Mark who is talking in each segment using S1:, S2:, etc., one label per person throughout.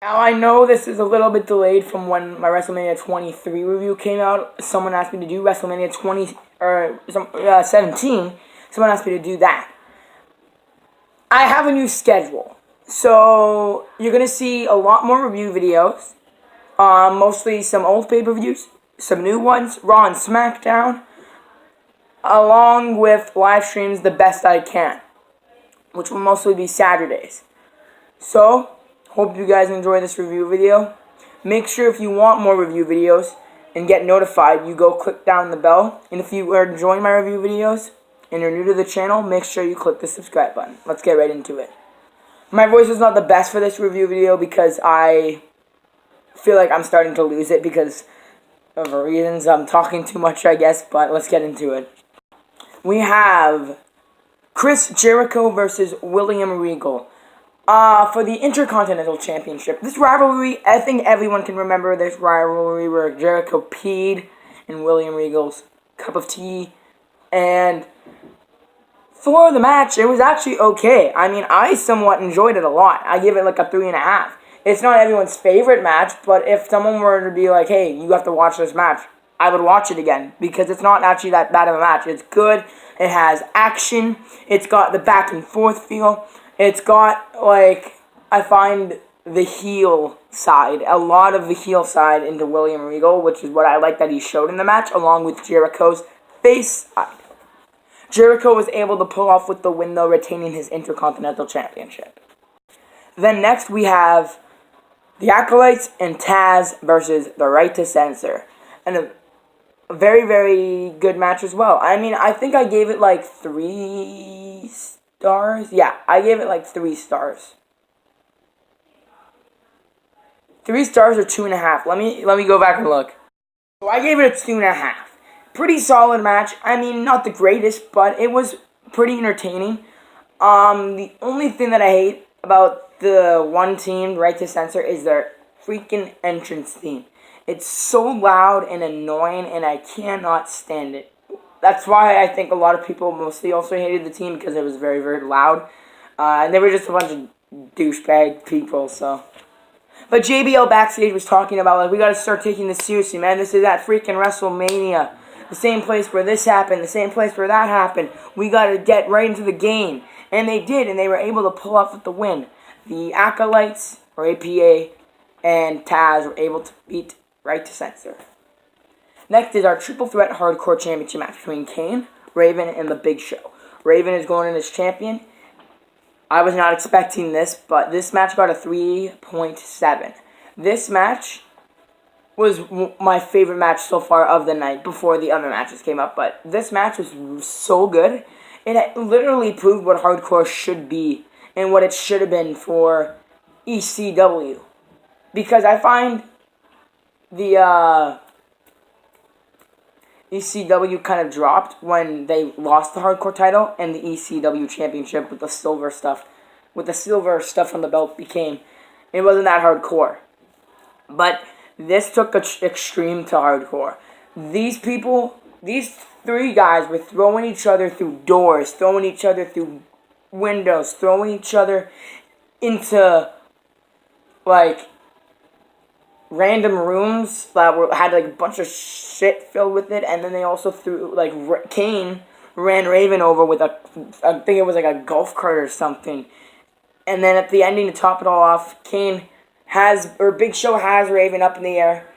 S1: Now, I know this is a little bit delayed from when my WrestleMania 23 review came out. Someone asked me to do WrestleMania 17. Someone asked me to do that. I have a new schedule. So, you're going to see a lot more review videos. Mostly some old pay-per-views, some new ones, Raw and SmackDown, along with live streams the best I can, which will mostly be Saturdays. So, hope you guys enjoy this review video. Make sure if you want more review videos and get notified, you go click down the bell. And if you are enjoying my review videos and you're new to the channel, make sure you click the subscribe button. Let's get right into it. My voice is not the best for this review video because I feel like I'm starting to lose it because of reasons. I'm talking too much, I guess, but let's get into it. We have Chris Jericho versus William Regal for the Intercontinental Championship. This rivalry, I think everyone can remember this rivalry where Jericho peed in William Regal's cup of tea. And for the match, it was actually okay. I mean, I somewhat enjoyed it a lot. I give it like a 3.5. It's not everyone's favorite match, but if someone were to be like, hey, you have to watch this match, I would watch it again, because it's not actually that bad of a match. It's good, it has action, it's got the back and forth feel, it's got, like, I find the heel side, a lot of the heel side into William Regal, which is what I like that he showed in the match, along with Jericho's face side. Jericho was able to pull off with the win, though, retaining his Intercontinental Championship. Then next we have the Acolites and Tazz versus the Right to Censor. And a very, very good match as well. I mean, I think I gave it like 3 stars. Yeah, I gave it like 3 stars. 3 stars or 2.5. Let me go back and look. So I gave it a 2.5. Pretty solid match. I mean, not the greatest, but it was pretty entertaining. The only thing that I hate about the one team, Right to Censor, is their freaking entrance theme. It's so loud and annoying, and I cannot stand it. That's why I think a lot of people mostly also hated the team, because it was very, very loud. And they were just a bunch of douchebag people, so. But JBL backstage was talking about, like, we gotta start taking this seriously, man. This is at freaking WrestleMania. The same place where this happened, the same place where that happened. We gotta get right into the game. And they did, and they were able to pull off with the win. The Acolites, or APA, and Tazz were able to beat Right to Censor. Next is our Triple Threat Hardcore Championship match between Kane, Raven, and The Big Show. Raven is going in as champion. I was not expecting this, but this match got a 3.7. This match was my favorite match so far of the night before the other matches came up, but this match was so good. It literally proved what hardcore should be and what it should have been for ECW. Because I find the ECW kind of dropped when they lost the hardcore title, and the ECW championship with the silver stuff on the belt it wasn't that hardcore. But this took extreme to hardcore. These 3 guys were throwing each other through doors, throwing each other through windows, throwing each other into, like, random rooms that had, like, a bunch of shit filled with it, and then they also threw, like, Kane ran Raven over with I think it was, like, a golf cart or something. And then at the ending, to top it all off, Big Show has Raven up in the air.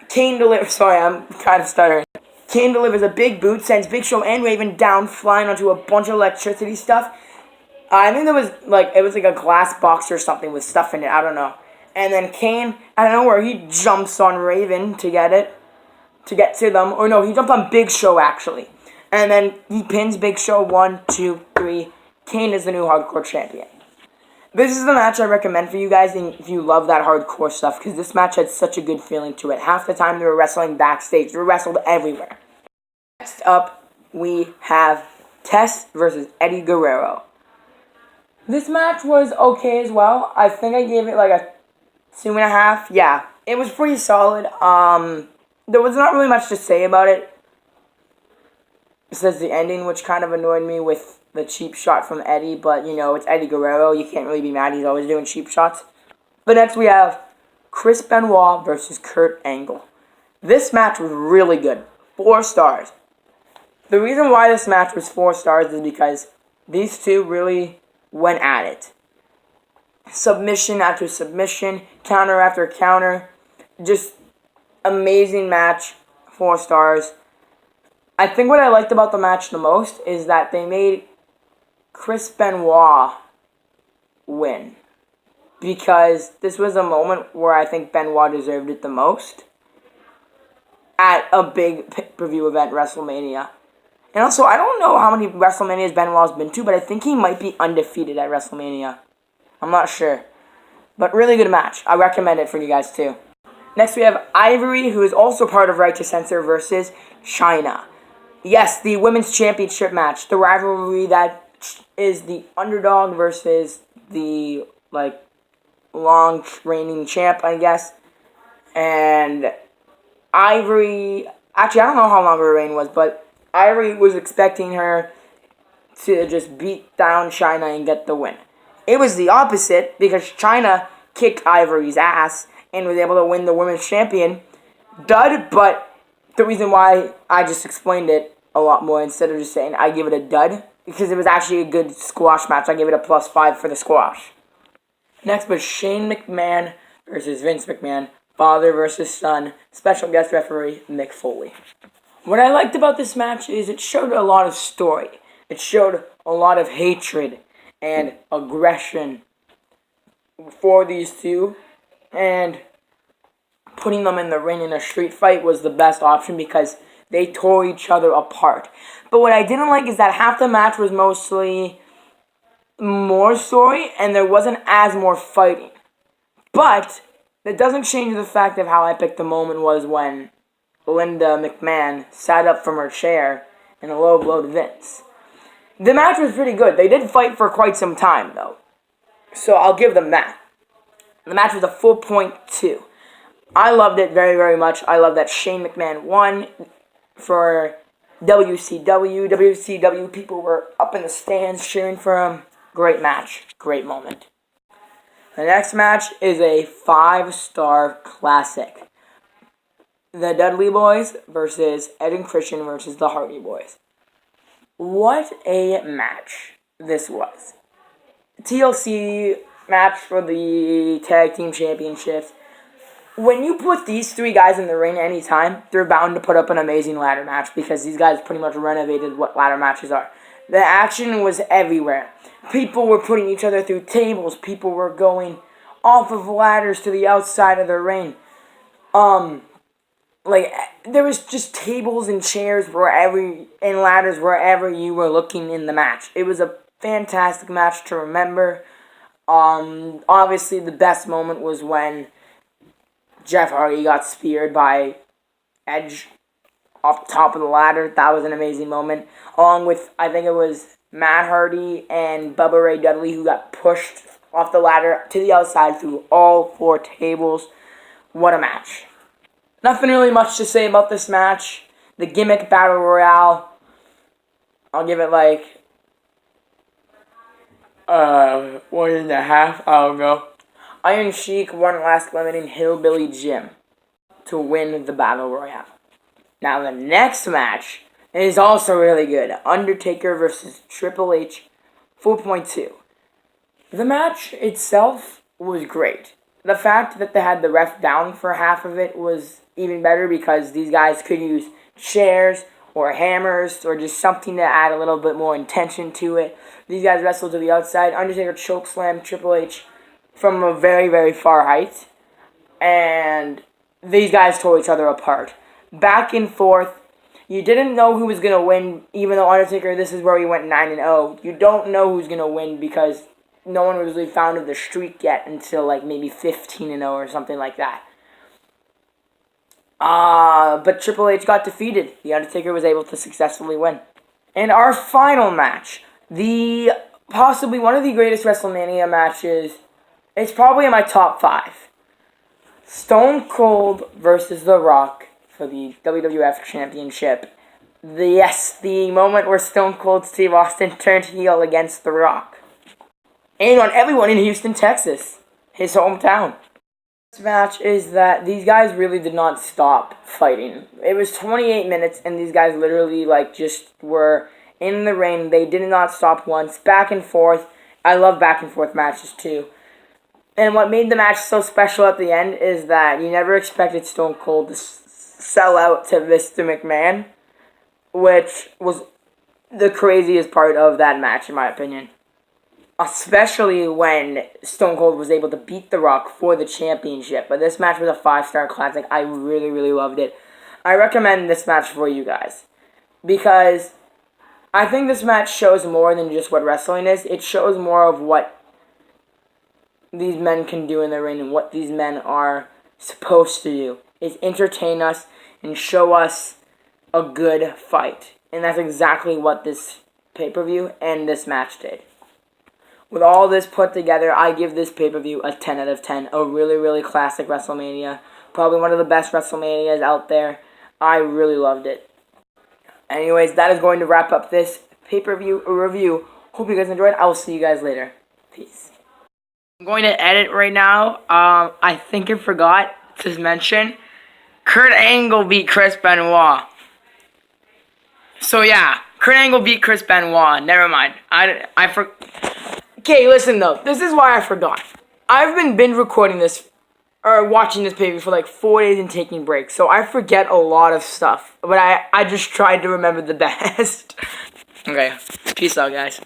S1: Kane delivers, sorry, I'm kind of stuttering. Kane delivers a big boot, sends Big Show and Raven down, flying onto a bunch of electricity stuff. I think it was like a glass box or something with stuff in it, I don't know. And then Kane, I don't know where, he jumps on Raven to get to them. Or no, he jumped on Big Show, actually. And then he pins Big Show, 1, 2, 3. Kane is the new hardcore champion. This is the match I recommend for you guys if you love that hardcore stuff, because this match had such a good feeling to it. Half the time they were wrestling backstage. They were wrestled everywhere. Next up, we have Test versus Eddie Guerrero. This match was okay as well. I think I gave it like a 2.5. Yeah, it was pretty solid. There was not really much to say about it. Besides the ending, which kind of annoyed me with the cheap shot from Eddie, but, you know, it's Eddie Guerrero. You can't really be mad. He's always doing cheap shots. But next we have Chris Benoit versus Kurt Angle. This match was really good. 4 stars. The reason why this match was 4 stars is because these two really went at it. Submission after submission, counter after counter. Just amazing match. 4 stars. I think what I liked about the match the most is that they made Chris Benoit win. Because this was a moment where I think Benoit deserved it the most. At a big pay-per-view event, WrestleMania. And also, I don't know how many WrestleManias Benoit's been to, but I think he might be undefeated at WrestleMania. I'm not sure. But really good match. I recommend it for you guys too. Next we have Ivory, who is also part of Right to Censor, versus Chyna. Yes, the Women's Championship match. The rivalry that is the underdog versus the, long reigning champ, I guess. And Ivory, actually, I don't know how long her reign was, but Ivory was expecting her to just beat down Chyna and get the win. It was the opposite, because Chyna kicked Ivory's ass and was able to win the Women's Champion. Dud, but the reason why I just explained it a lot more instead of just saying I give it a dud, because it was actually a good squash match. I give it a +5 for the squash. Next was Shane McMahon versus Vince McMahon. Father versus son. Special guest referee, Mick Foley. What I liked about this match is it showed a lot of story. It showed a lot of hatred and aggression for these two. And putting them in the ring in a street fight was the best option because they tore each other apart. But what I didn't like is that half the match was mostly more story and there wasn't as more fighting. But that doesn't change the fact of how epic the moment was when Linda McMahon sat up from her chair in a low blow to Vince. The match was pretty good. They did fight for quite some time, though. So I'll give them that. The match was a 4.2. I loved it very, very much. I love that Shane McMahon won for WCW. WCW people were up in the stands cheering for him. Great match. Great moment. The next match is a 5-star classic. The Dudley Boys versus Ed and Christian versus the Hardy Boys. What a match this was. TLC match for the Tag Team Championships. When you put these 3 guys in the ring anytime, they're bound to put up an amazing ladder match because these guys pretty much renovated what ladder matches are. The action was everywhere. People were putting each other through tables. People were going off of ladders to the outside of the ring. There was just tables and chairs and ladders wherever you were looking in the match. It was a fantastic match to remember. Obviously, the best moment was when Jeff Hardy got speared by Edge off the top of the ladder. That was an amazing moment. Along with, I think it was Matt Hardy and Bubba Ray Dudley who got pushed off the ladder to the outside through all 4 tables. What a match. Nothing really much to say about this match. The Gimick Battle Royale, I'll give it 1.5. I don't know. Iron Sheik won last limiting Hillbilly Jim to win the Battle Royale. Now the next match is also really good. Undertaker versus Triple H, 4.2. The match itself was great. The fact that they had the ref down for half of it was even better because these guys could use chairs or hammers or just something to add a little bit more intention to it. These guys wrestled to the outside. Undertaker chokeslammed Triple H from a very, very far height. And these guys tore each other apart. Back and forth. You didn't know who was going to win, even though Undertaker, this is where he went 9-0. You don't know who's going to win because no one was really found of the streak yet until maybe 15-0 or something like that. But Triple H got defeated. The Undertaker was able to successfully win. And our final match, possibly one of the greatest WrestleMania matches, it's probably in my top 5. Stone Cold versus The Rock for the WWF Championship. The moment where Stone Cold Steve Austin turned heel against The Rock. And on everyone in Houston, Texas. his hometown. This match is that these guys really did not stop fighting. It was 28 minutes, and these guys literally, like, just were in the ring. They did not stop once. Back and forth. I love back and forth matches, too. And what made the match so special at the end is that you never expected Stone Cold to sell out to Mr. McMahon, which was the craziest part of that match, in my opinion. Especially when Stone Cold was able to beat The Rock for the championship. But this match was a 5-star classic. I really, really loved it. I recommend this match for you guys, because I think this match shows more than just what wrestling is. It shows more of what these men can do in the ring and what these men are supposed to do. Is entertain us and show us a good fight. And that's exactly what this pay-per-view and this match did. With all this put together, I give this pay-per-view a 10 out of 10. A really, really classic WrestleMania. Probably one of the best WrestleManias out there. I really loved it. Anyways, that is going to wrap up this pay-per-view review. Hope you guys enjoyed. I will see you guys later. Peace. I'm going to edit right now. I think I forgot to mention Kurt Angle beat Chris Benoit. So yeah, Kurt Angle beat Chris Benoit. Never mind. Okay, listen though. This is why I forgot. I've been binge recording this, or watching this pay-per-view for like 4 days and taking breaks. So I forget a lot of stuff. But I just tried to remember the best. Okay, peace out, guys.